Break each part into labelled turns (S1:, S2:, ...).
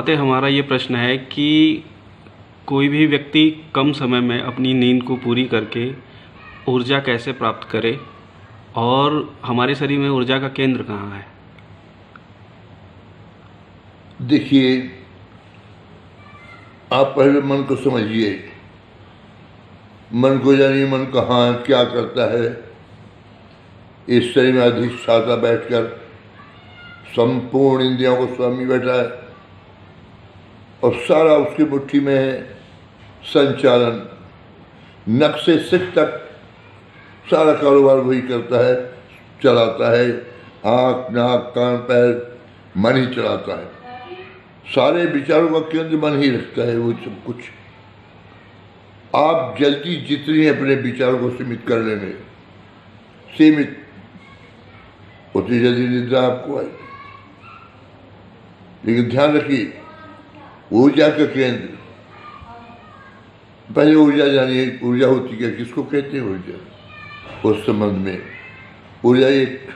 S1: नाते हमारा ये प्रश्न है कि कोई भी व्यक्ति कम समय में अपनी नींद को पूरी करके ऊर्जा कैसे प्राप्त करे और हमारे शरीर में ऊर्जा का केंद्र कहाँ है?
S2: देखिए, आप पहले मन को समझिए। मन को जानिए, मन कहाँ क्या करता है। इस शरीर में अधिष्ठाता बैठकर संपूर्ण इंद्रियों को स्वामी बैठा है और सारा उसकी मुट्ठी में है। संचालन नख से सिर तक सारा कारोबार वही करता है, चलाता है। आँख, नाक, कान, पैर मन ही चलाता है। सारे विचारों का केंद्र मन ही रखता है वो सब कुछ। आप जल्दी जितनी अपने विचारों को सीमित कर लेंगे, सीमित, उतनी जल्दी निद्रा आपको आएगी। लेकिन ध्यान रखिए, ऊर्जा का केंद्र, पहले ऊर्जा जानिए। ऊर्जा होती क्या, किसको कहते हैं ऊर्जा? उस संबंध में ऊर्जा एक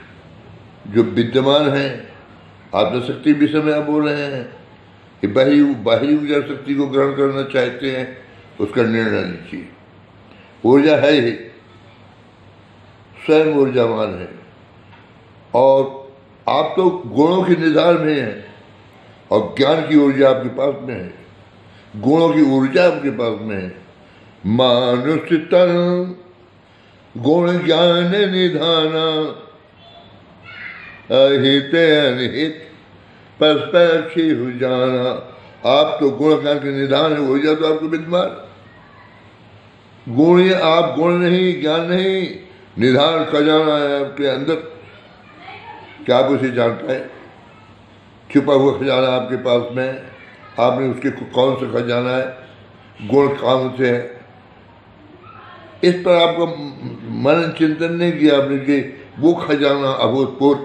S2: जो विद्यमान है, आत्मशक्ति विषय में आप बोल रहे हैं कि बाहरी ऊर्जा शक्ति को ग्रहण करना चाहते हैं, उसका निर्णय लीजिए। ऊर्जा है ही, स्वयं ऊर्जावान है और आप तो गुणों के निधान में हैं और ज्ञान की ऊर्जा आपके पास में है, गुणों की ऊर्जा आपके पास में है। मानुष तन गुण ज्ञान निधाना, अहित अनहित परस्पक्षी हो जाना। आप तो गुण ज्ञान के निधान है, ऊर्जा तो आपको विद्यमान। गुण आप गुण नहीं, ज्ञान नहीं, निधान खजाना है आपके अंदर। क्या आप उसे जान पाए? छुपा हुआ खजाना आपके पास में, आपने उसके कौन सा खजाना है, गुण कौन से है, इस पर आपका मन चिंतन नहीं किया आपने कि वो खजाना अभूतपूर्व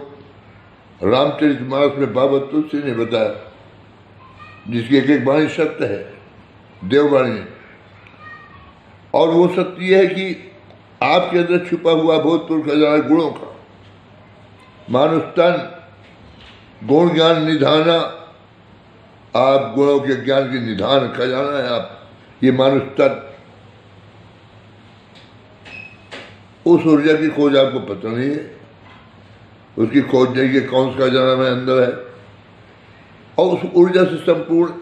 S2: रामचरितमानस में बाबा तुलसी ने बताया, जिसकी एक एक वाणी सत्य है, देववाणी। और वो सत्य है कि आपके अंदर छुपा हुआ भूतपूर्व खजाना गुणों का। मानुष तन गुण ज्ञान निधाना, आप गुणों के ज्ञान की निधान खजाना है आप, ये मानुष तन। उस ऊर्जा की खोज आपको पता नहीं है, उसकी खोज नहीं कि कौन सा खजाना में अंदर है। और उस ऊर्जा से संपूर्ण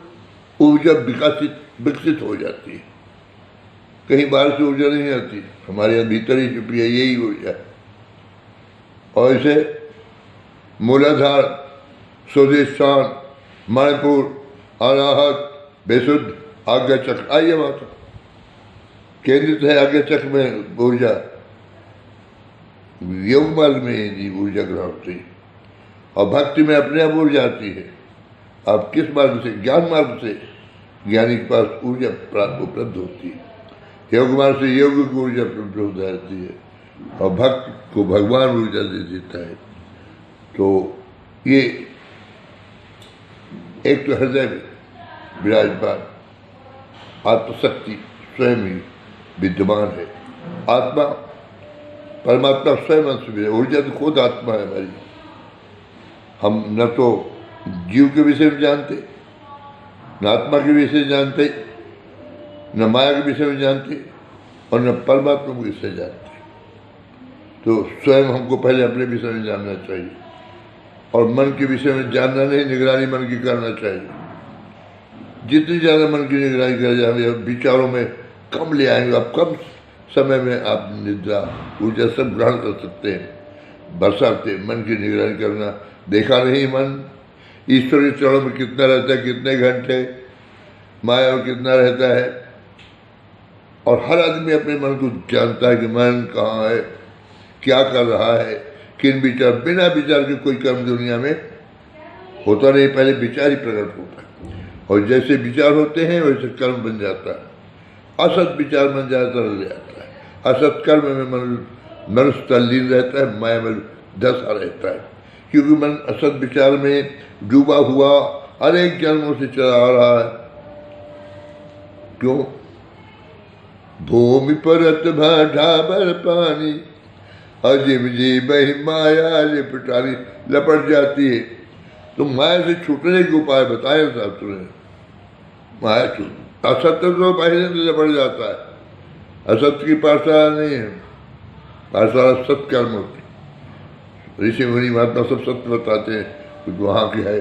S2: ऊर्जा विकसित हो जाती है। कहीं बाहर से ऊर्जा नहीं आती, हमारे यहाँ भीतर ही छुपी है यही ऊर्जा। और इसे मूलाधार, स्वादिष्ठान, मणिपुर, अनाहत, बेसुद्ध, आज्ञा चक्र, आइए माता केंद्रित है आज्ञा चक्र में ऊर्जा। योग मार्ग में ये ऊर्जा ग्रहण होती है और भक्ति में अपने आप ऊर्जा आती है। आप किस मार्ग से? ज्ञान मार्ग से ज्ञानी के पास ऊर्जा उपलब्ध होती है। योग मार्ग से योग की ऊर्जा उपलब्ध हो जाती है और भक्त को भगवान ऊर्जा दे देता है। तो ये एक तो हृदय में विराजमान आत्मशक्ति स्वयं ही विद्यमान है। आत्मा परमात्मा स्वयं अंश में है, ऊर्जा तो खुद आत्मा है हमारी। हम न तो जीव के विषय में जानते, न आत्मा के विषय में जानते, न माया के विषय में जानते और न परमात्मा के विषय में जानते। तो स्वयं हमको पहले अपने विषय में जानना चाहिए और मन के विषय में जानना नहीं, निगरानी मन की करना चाहिए। जितनी ज़्यादा मन की निगरानी कर जाएंगे, विचारों में कम ले आएंगे, आप कम समय में आप निद्रा ऊर्जा सब ग्रहण कर सकते हैं। बरसाते मन की निगरानी करना, देखा नहीं मन ईश्वर के चरणों में कितना रहता है, कितने घंटे माया में कितना रहता है। और हर आदमी अपने मन को जानता है कि मन कहाँ है, क्या कर रहा है, किन विचार। बिना विचार के कोई कर्म दुनिया में होता नहीं, पहले विचार ही प्रकट होता है और जैसे विचार होते हैं वैसे कर्म बन जाता है। असत विचार मन जाता है, असत कर्म में मनुष्य तल्लीन रहता है, माया में धंसा रहता है, क्योंकि मन असत विचार में डूबा हुआ अनेक जन्मों से चला आ रहा है। क्यों? भूमि परत ढाबर पानी, अजीब जी बही माया लिपटानी, लपट जाती है। तो माया से छूटने के उपाय बताए शास्त्रों ने। माया छूट, असत्य तो पहले से बढ़ जाता है। असत्य की पाठशाला नहीं है, पाठशाला सत्कर्म होती। ऋषि मुनि महात्मा सब सत्य बताते हैं, कुछ वहाँ की है।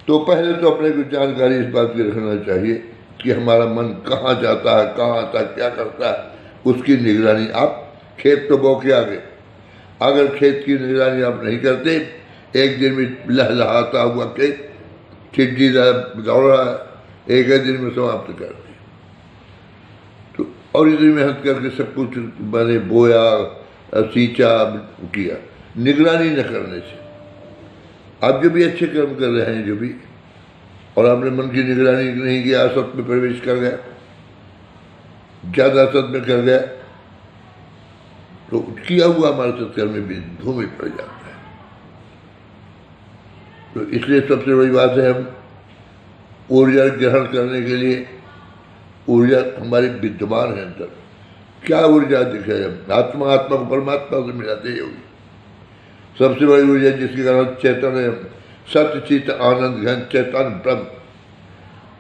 S2: तो पहले तो अपने को जानकारी इस बात की रखना चाहिए कि हमारा मन कहाँ जाता है, कहाँ आता है, क्या करता है, उसकी निगरानी। आप खेत तो बो के आगे, अगर खेत की निगरानी आप नहीं करते, एक दिन में लहलहाता हुआ खेत टिड्डी दौड़ रहा है, एक दिन में समाप्त कर दी। तो और इतनी मेहनत करके सब कुछ मैंने बोया, सींचा, किया, निगरानी न करने से। आप जो भी अच्छे कर्म कर रहे हैं, जो भी, और आपने मन की निगरानी नहीं किया, असत में प्रवेश कर गया, ज्यादा असत में कर गया, तो किया हुआ हमारे सत्कर्म में भी धूमिल पड़ जाता है। तो इसलिए सबसे बड़ी बात है, हम ऊर्जा ग्रहण करने के लिए, ऊर्जा हमारी विद्यमान है अंदर। क्या ऊर्जा दिखे? आत्मा, आत्मा को परमात्मा से मिलाते ही होगी। सबसे बड़ी ऊर्जा जिसके कारण चेतन है, सत्य चित आनंद घन चेतन ब्रह्म,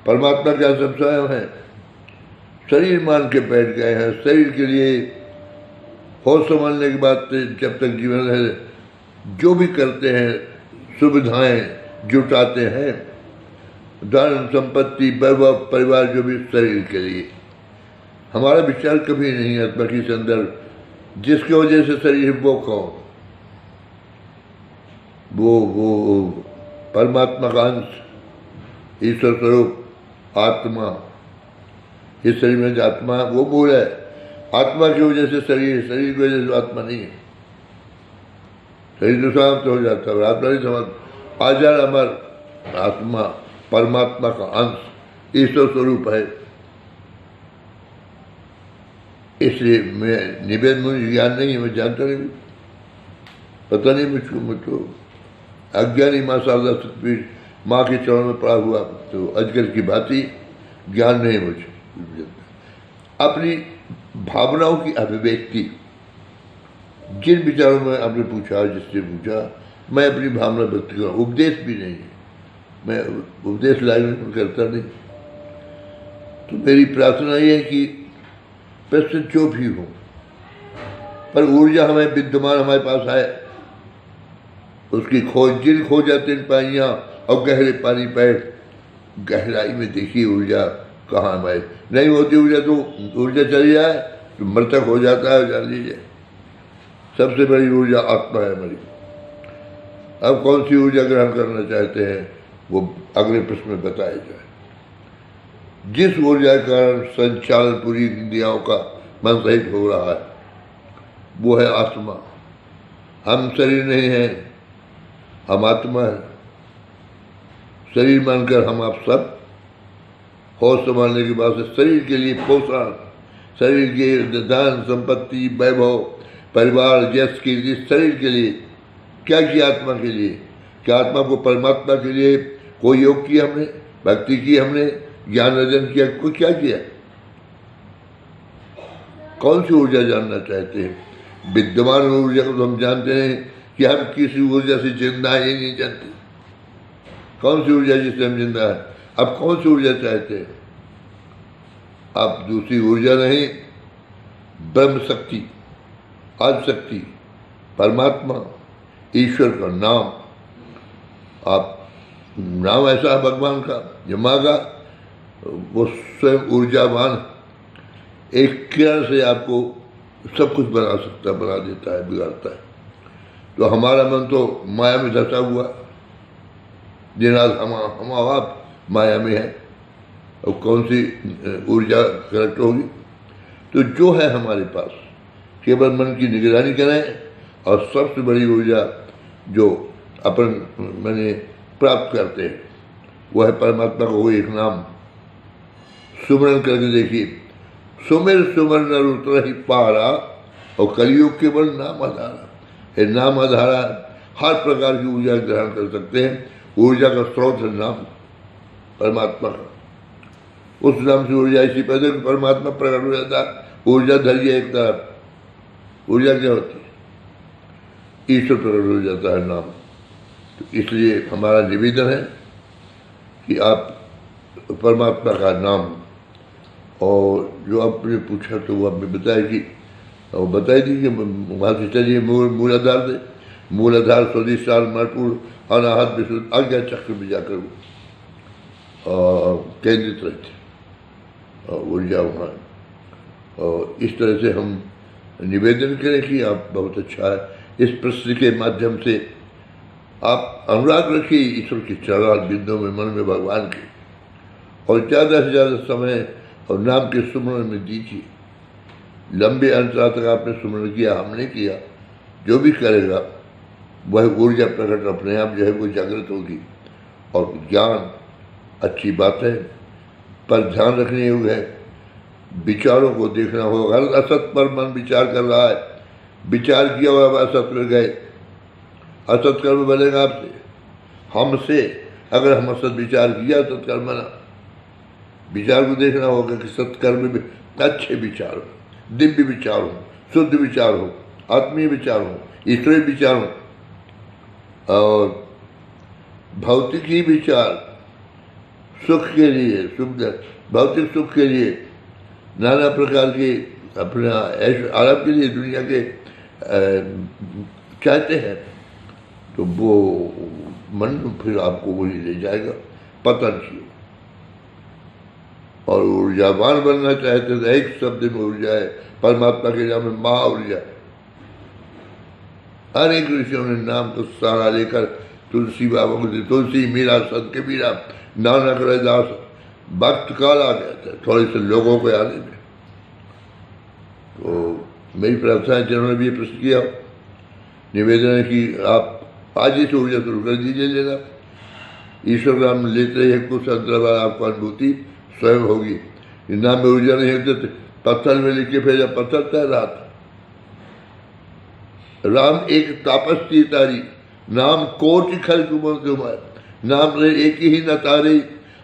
S2: परमात्मा क्या सब स्वयं है। शरीर मान के बैठ गए हैं, शरीर के लिए होश संभालने की बात, जब तक जीवन है जो भी करते हैं, सुविधाएं जुटाते हैं, धन संपत्ति वैभव परिवार, जो भी शरीर के लिए। हमारा विचार कभी नहीं आत्मा के अंदर, जिसकी वजह से शरीर वो कौन, वो परमात्मा का अंश, ईश्वर स्वरूप आत्मा। इस शरीर में जो आत्मा है वो मूल है। आत्मा की वजह से शरीर, शरीर की वजह से आत्मा नहीं है। शरीर तो समाप्त हो जाता है, आत्मा नहीं समाप्त। आजार अमर आत्मा परमात्मा का अंश, ईश्वर स्वरूप है। इसलिए मैं निवेद, मुझे ज्ञान नहीं है, मैं जानता नहीं, पता नहीं मुझको। मैं तो अज्ञानी माँ शारदा सतपीठ माँ के चरणों में पड़ा हुआ तो अजगर की भांति, ज्ञान नहीं मुझे। अपनी भावनाओं की अभिव्यक्ति, जिन विचारों में आपने पूछा, जिससे पूछा, मैं अपनी भावना व्यक्त कर रहा हूँ। उपदेश भी नहीं है, मैं उपदेश लाइव में करता नहीं। तो मेरी प्रार्थना ये है कि प्रश्न जो भी हो, पर ऊर्जा हमें विद्यमान हमारे पास है, उसकी खोज। जिन खो जाते इन पानियाँ और गहरे पानी पैर, गहराई में देखिए ऊर्जा कहाँ है। नहीं होती ऊर्जा तो ऊर्जा चली जाए तो मृतक हो जाता है, जान लीजिए। सबसे बड़ी ऊर्जा आत्मा है हमारी। अब कौन सी ऊर्जा ग्रहण करना चाहते हैं वो अगले प्रश्न में बताया जाए। जिस ऊर्जा के कारण संचालन पूरी इंद्रियों का मन सहित हो रहा है वो है आत्मा। हम शरीर नहीं हैं, हम आत्मा है। शरीर मानकर हम आप सब होश संभालने के बाद से शरीर के लिए पोषण, शरीर के धन संपत्ति वैभव परिवार यश कीर्ति, शरीर के लिए क्या किया? आत्मा के लिए। क्या आत्मा को परमात्मा के लिए कोई योग किया हमने, भक्ति की हमने, ज्ञान अर्जन किया, कोई क्या किया? कौन सी ऊर्जा जानना चाहते हैं? विद्यमान ऊर्जा को तो हम जानते हैं कि हम किसी ऊर्जा से जिंदा है, ये नहीं जानते। कौन सी ऊर्जा जिससे हम जिंदा है? अब कौन सी ऊर्जा चाहते हैं? आप दूसरी ऊर्जा नहीं, ब्रह्म शक्ति, आदिशक्ति, परमात्मा, ईश्वर का नाम। आप नाम ऐसा है भगवान का, जमा का, वो स्वयं ऊर्जावान, एक किरण से आपको सब कुछ बना सकता है, बना देता है, बिगाड़ता है। तो हमारा मन तो माया में धंसा हुआ, दिन रात हम आप माया में है। और कौन सी ऊर्जा करेक्ट होगी? तो जो है हमारे पास, केवल मन की निगरानी करें। और सबसे बड़ी ऊर्जा जो अपन मैंने प्राप्त करते हैं वह है परमात्मा को एक नाम सुमरण करके देखिए। सुमिर सुमर नर उतर ही पारा, और कलयुग केवल नाम आधारा है। नाम आधारा हर प्रकार की ऊर्जा ग्रहण कर सकते हैं। ऊर्जा का स्रोत है नाम परमात्मा का। उस नाम से ऊर्जा इसी पैदा परमात्मा प्रकट हो जाता है। ऊर्जा धरिए एक तरफ, ऊर्जा क्या होती है? ईश्वर प्रकट हो जाता है नाम। इसलिए हमारा निवेदन है कि आप परमात्मा का नाम, और जो आपने पूछा तो वो आपने बताया और बताई थी कि वहाँ से चलिए मूलाधार से, मूलाधार स्वधिष्ठान मणिपुर अनाहत विशुद्ध आज्ञा चक्र में जाकर केंद्रित रहते और ऊर्जा वहाँ। और इस तरह से हम निवेदन करें कि आप बहुत अच्छा है, इस प्रश्न के माध्यम से आप अनुराग रखिए ईश्वर के चरण बिंदुओं में, मन में भगवान के, और ज़्यादा से ज़्यादा समय और नाम के सुमरण में दीजिए। लंबे अंतराल तक आपने सुमरण किया, हमने किया, जो भी करेगा वह ऊर्जा प्रकट अपने आप जो है वो जागृत होगी। और ज्ञान अच्छी बात है, पर ध्यान रखने योग्य है, विचारों को देखना होगा। हर असत पर मन विचार कर रहा है, विचार किया हुआ वह असत में गए, असत कर्म बनेगा आपसे, हमसे। अगर हम असत विचार किया सत्कर्म बना। विचार को देखना होगा कि सत्कर्म में अच्छे विचार हो, दिव्य विचार हो, शुद्ध विचार हो, आत्मीय विचार हो, ईश्वरीय विचार हो। और भौतिक ही विचार सुख के लिए, भौतिक सुख के लिए, नाना प्रकार के अपना ऐश आराम के लिए दुनिया के चाहते हैं, तो वो मन फिर आपको वही ले जाएगा, पतन की। और ऊर्जावान बनना चाहते तो एक शब्द में ऊर्जा है, परमात्मा के नाम में महा ऊर्जा। अनेक ऋषियों ने नाम को सहारा लेकर तुलसी बाबा को, तुलसी मीरा, संत के मीरा, नानक रविदास, वक्त काल आ गया था थोड़े से लोगों को आने में। तो मेरी प्रार्थना है, जिन्होंने भी ये प्रश्न किया, निवेदन है कि आप आज ही से ऊर्जा शुरू कर दीजिए लेना। ईश्वर नाम लेते ही कुछ अंतर बाद आपको अनुभूति स्वयं होगी। नाम में ऊर्जा नहीं होती तो पत्थर में लिख के भेजा, पत्थर तैर रहा था। राम एक तापस्ती तारी, नाम कोटि खल कुमार, नाम रे एक ही न तारे,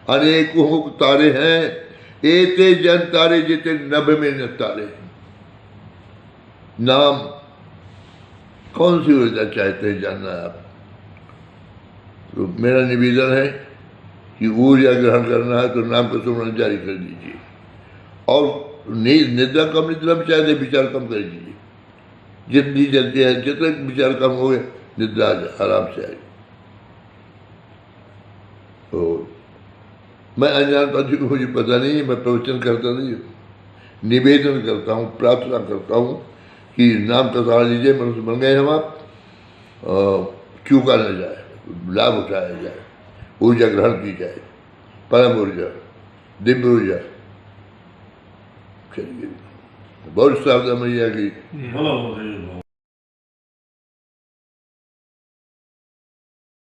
S2: अनेकों तारे हैं, एते जन तारे जिते नभ में न तारे। नाम कौन सी ऊर्जा चाहते हैं जानना है आप? तो मेरा निवेदन है कि ऊर्जा ग्रहण करना है तो नाम का सुमरण जारी कर दीजिए। और निद्रा कम, निद्रा में चाहते विचार कम कर दीजिए। जितनी जल्दी है, जितने विचार कम हो गए, निद्रा आराम से आएगी। तो मैं अनजान पति को मुझे पता नहीं है, मैं प्रवचन करता नहीं हूँ, निवेदन करता हूँ, प्रार्थना करता हूँ कि नाम का सहारा लीजिए। मनुष्य बन गए हम आप, चूका न जाए, लाभ उठाया जाए, ऊर्जा ग्रहण की जाए, परम ऊर्जा, दिव्य ऊर्जा। चलिए, बहुत सावधान मैया की।